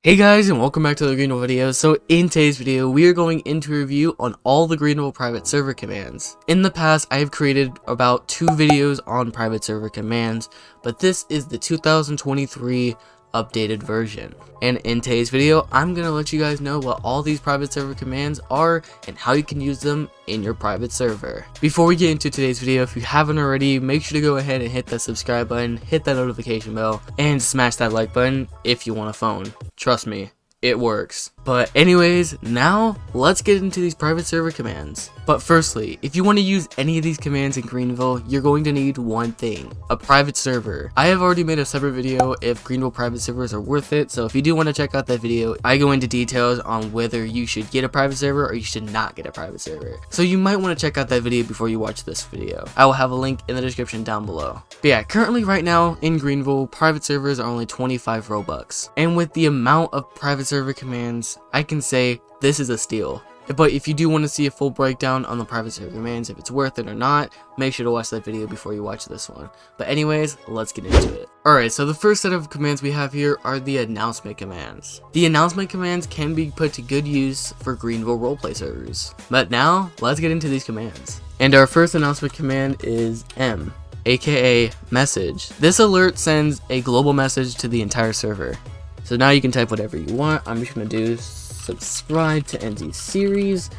Hey guys, and welcome back to the Greenville video. So in today's video, we are going into a review on all the Greenville private server commands. In the past, I have created about 2 videos on private server commands, but this is the 2023 updated version. And in today's video, I'm going to let you guys know what all these private server commands are and how you can use them in your private server. Before we get into today's video, if you haven't already, make sure to go ahead and hit that subscribe button, hit that notification bell, and smash that like button if you want a phone. Trust me, it works. But anyways, now let's get into these private server commands. But firstly, if you want to use any of these commands in Greenville, you're going to need one thing: a private server. I have already made a separate video if Greenville private servers are worth it, so if you do want to check out that video, I go into details on whether you should get a private server or you should not get a private server. So you might want to check out that video before you watch this video. I will have a link in the description down below. But yeah, currently right now in Greenville, private servers are only 25 Robux. And with the amount of private server commands, I can say this is a steal. But if you do want to see a full breakdown on the private server commands, if it's worth it or not, make sure to watch that video before you watch this one. But anyways, let's get into it. Alright, so the first set of commands we have here are the announcement commands. The announcement commands can be put to good use for Greenville roleplay servers. But now, let's get into these commands. And our first announcement command is M, aka message. This alert sends a global message to the entire server. So now you can type whatever you want. I'm just going to do subscribe to NZseries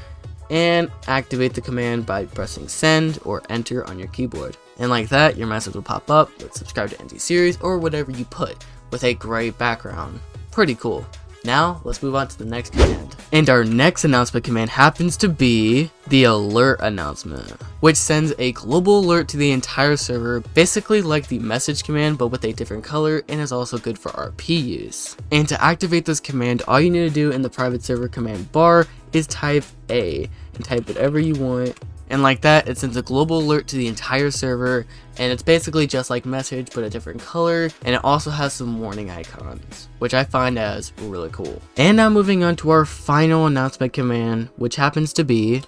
and activate the command by pressing send or enter on your keyboard. And like that, your message will pop up with subscribe to NZseries or whatever you put with a gray background. Pretty cool. Now, let's move on to the next command. And our next announcement command happens to be the alert announcement, which sends a global alert to the entire server, basically like the message command but with a different color, and is also good for RP use. And to activate this command, all you need to do in the private server command bar is type A and type whatever you want. And like that, it sends a global alert to the entire server, and it's basically just like message but a different color, and it also has some warning icons, which I find as really cool. And now moving on to our final announcement command, which happens to be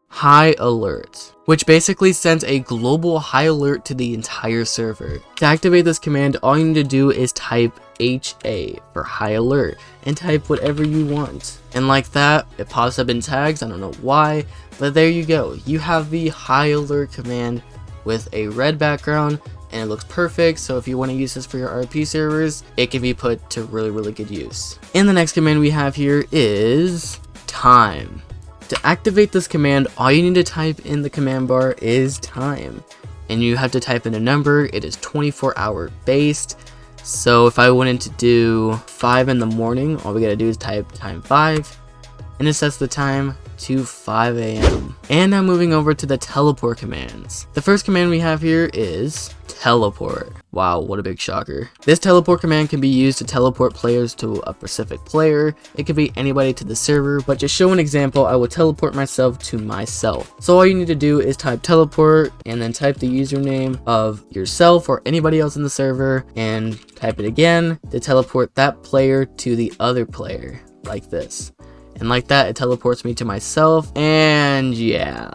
high alert, which basically sends a global high alert to the entire server. To activate this command, all you need to do is type HA for high alert and type whatever you want. And like that, it pops up in tags. I don't know why, but there you go. You have the high alert command with a red background, and it looks perfect. So if you want to use this for your RP servers, it can be put to really good use. And the next command we have here is time. To activate this command, all you need to type in the command bar is time, and you have to type in a number. It is 24-hour based. So if I wanted to do 5 in the morning, all we gotta do is type time 5, and it sets the time to 5 a.m. And now moving over to the teleport commands. The first command we have here is teleport. Wow, what a big shocker. This teleport command can be used to teleport players to a specific player. It could be anybody to the server, but to show an example, I will teleport myself to myself. So all you need to do is type teleport and then type the username of yourself or anybody else in the server and type it again to teleport that player to the other player, like this. And like that, it teleports me to myself, and yeah,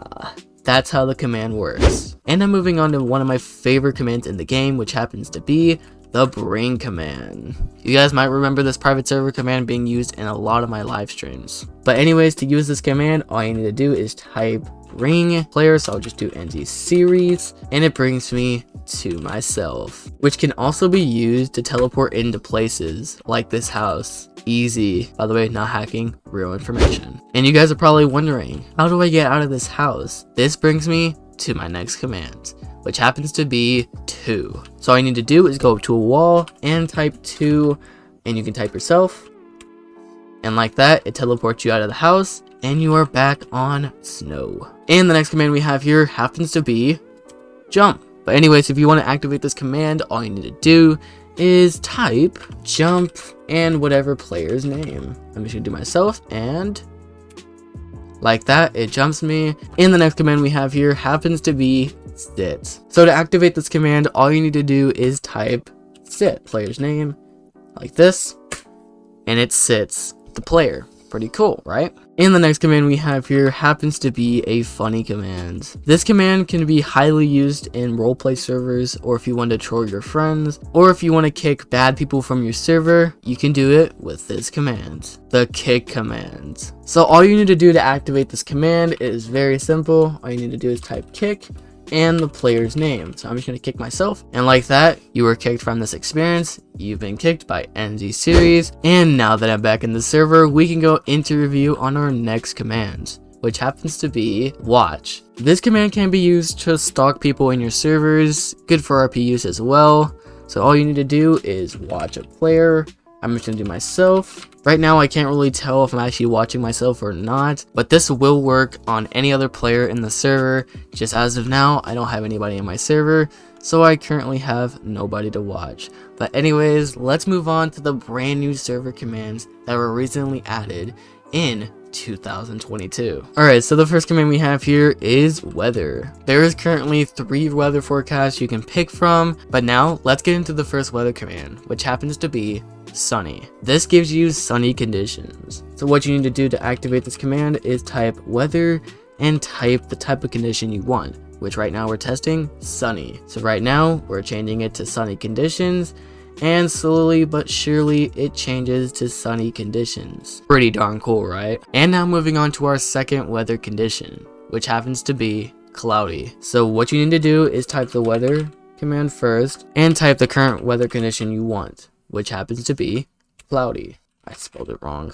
that's how the command works. And I'm moving on to one of my favorite commands in the game, which happens to be the bring command. You guys might remember this private server command being used in a lot of my live streams. But anyways, to use this command, all you need to do is type bring player, so I'll just do NZseries, and it brings me to myself, which can also be used to teleport into places like this house. Easy. By the way, not hacking, real information. And you guys are probably wondering, how do I get out of this house? This brings me to my next command, which happens to be 2. So all you need to do is go up to a wall and type 2, and you can type yourself, and like that, it teleports you out of the house, and you are back on snow. And the next command we have here happens to be jump. But anyways, if you want to activate this command, all you need to do is type jump and whatever player's name. I'm just gonna do myself, and like that, it jumps me. And the next command we have here happens to be sit. So to activate this command, all you need to do is type sit, player's name, like this, and it sits the player. Pretty cool, right? And the next command we have here happens to be a funny command. This command can be highly used in roleplay servers, or if you want to troll your friends, or if you want to kick bad people from your server, you can do it with this command, the kick command. So all you need to do to activate this command is very simple. All you need to do is type kick and the player's name. So I'm just gonna kick myself, and like that, you were kicked from this experience. You've been kicked by NZseries. And now that I'm back in the server, we can go into review on our next command, which happens to be watch. This command can be used to stalk people in your servers, good for RP use as well. So all you need to do is watch a player. I'm just gonna do myself. Right now I can't really tell if I'm actually watching myself or not, but this will work on any other player in the server. Just as of now, I don't have anybody in my server, so I currently have nobody to watch. But anyways, let's move on to the brand new server commands that were recently added in 2022. Alright, so the first command we have here is weather. There is currently 3 weather forecasts you can pick from, but now let's get into the first weather command, which happens to be sunny. This gives you sunny conditions. So what you need to do to activate this command is type weather and type the type of condition you want, which right now we're testing sunny. So right now we're changing it to sunny conditions, and slowly but surely it changes to sunny conditions. Pretty darn cool, right? And now moving on to our second weather condition, which happens to be cloudy. So what you need to do is type the weather command first and type the current weather condition you want, which happens to be cloudy. I spelled it wrong.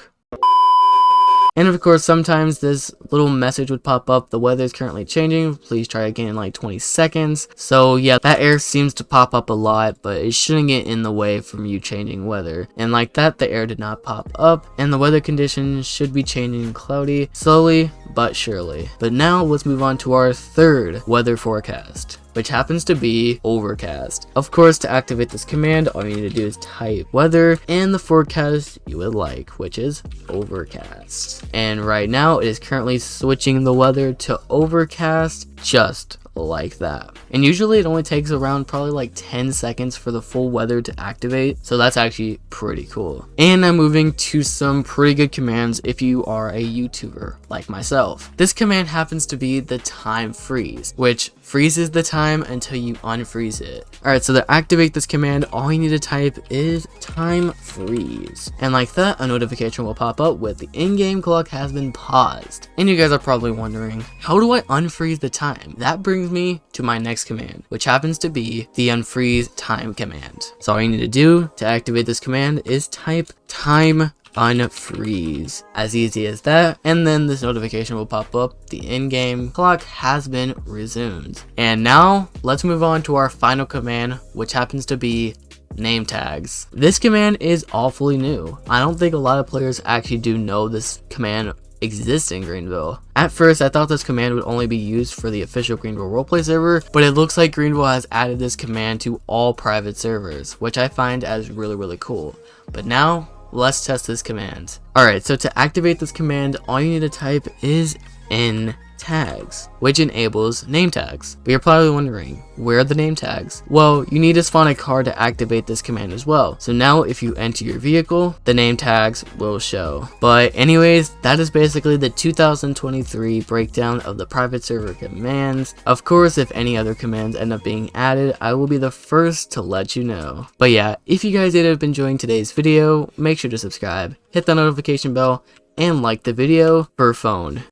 And of course, sometimes this little message would pop up, the weather is currently changing, please try again in like 20 seconds. So yeah, that error seems to pop up a lot, but it shouldn't get in the way from you changing weather. And like that, the error did not pop up, and the weather conditions should be changing cloudy, slowly but surely. But now let's move on to our third weather forecast, which happens to be overcast. Of course, to activate this command, all you need to do is type weather and the forecast you would like, which is overcast. And right now it is currently switching the weather to overcast, just like that. And usually it only takes around probably like 10 seconds for the full weather to activate, so that's actually pretty cool. And I'm moving to some pretty good commands if you are a YouTuber like myself. This command happens to be the time freeze, which freezes the time until you unfreeze it. Alright, so to activate this command, all you need to type is time freeze, and like that, a notification will pop up with the in-game clock has been paused. And you guys are probably wondering, how do I unfreeze the time? That brings me to my next command, which happens to be the unfreeze time command. So all you need to do to activate this command is type time unfreeze, as easy as that, and then this notification will pop up, the in-game clock has been resumed. And now let's move on to our final command, which happens to be name tags. This command is awfully new. I don't think a lot of players actually do know this command exists in Greenville. At first, I thought this command would only be used for the official Greenville roleplay server, but it looks like Greenville has added this command to all private servers, which I find as really cool. But now, let's test this command. Alright, so to activate this command, all you need to type is in tags, which enables name tags. But you're probably wondering, where are the name tags? Well, you need to spawn a car to activate this command as well. So now if you enter your vehicle, the name tags will show. But anyways, that is basically the 2023 breakdown of the private server commands. Of course, if any other commands end up being added, I will be the first to let you know. But yeah, if you guys ended up enjoying today's video, make sure to subscribe, hit the notification bell, and like the video per phone.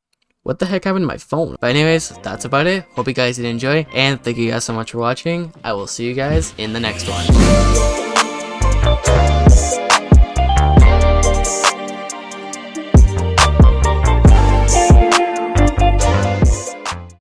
What the heck happened to my phone? But anyways, that's about it. Hope you guys did enjoy, and thank you guys so much for watching. I will see you guys in the next one.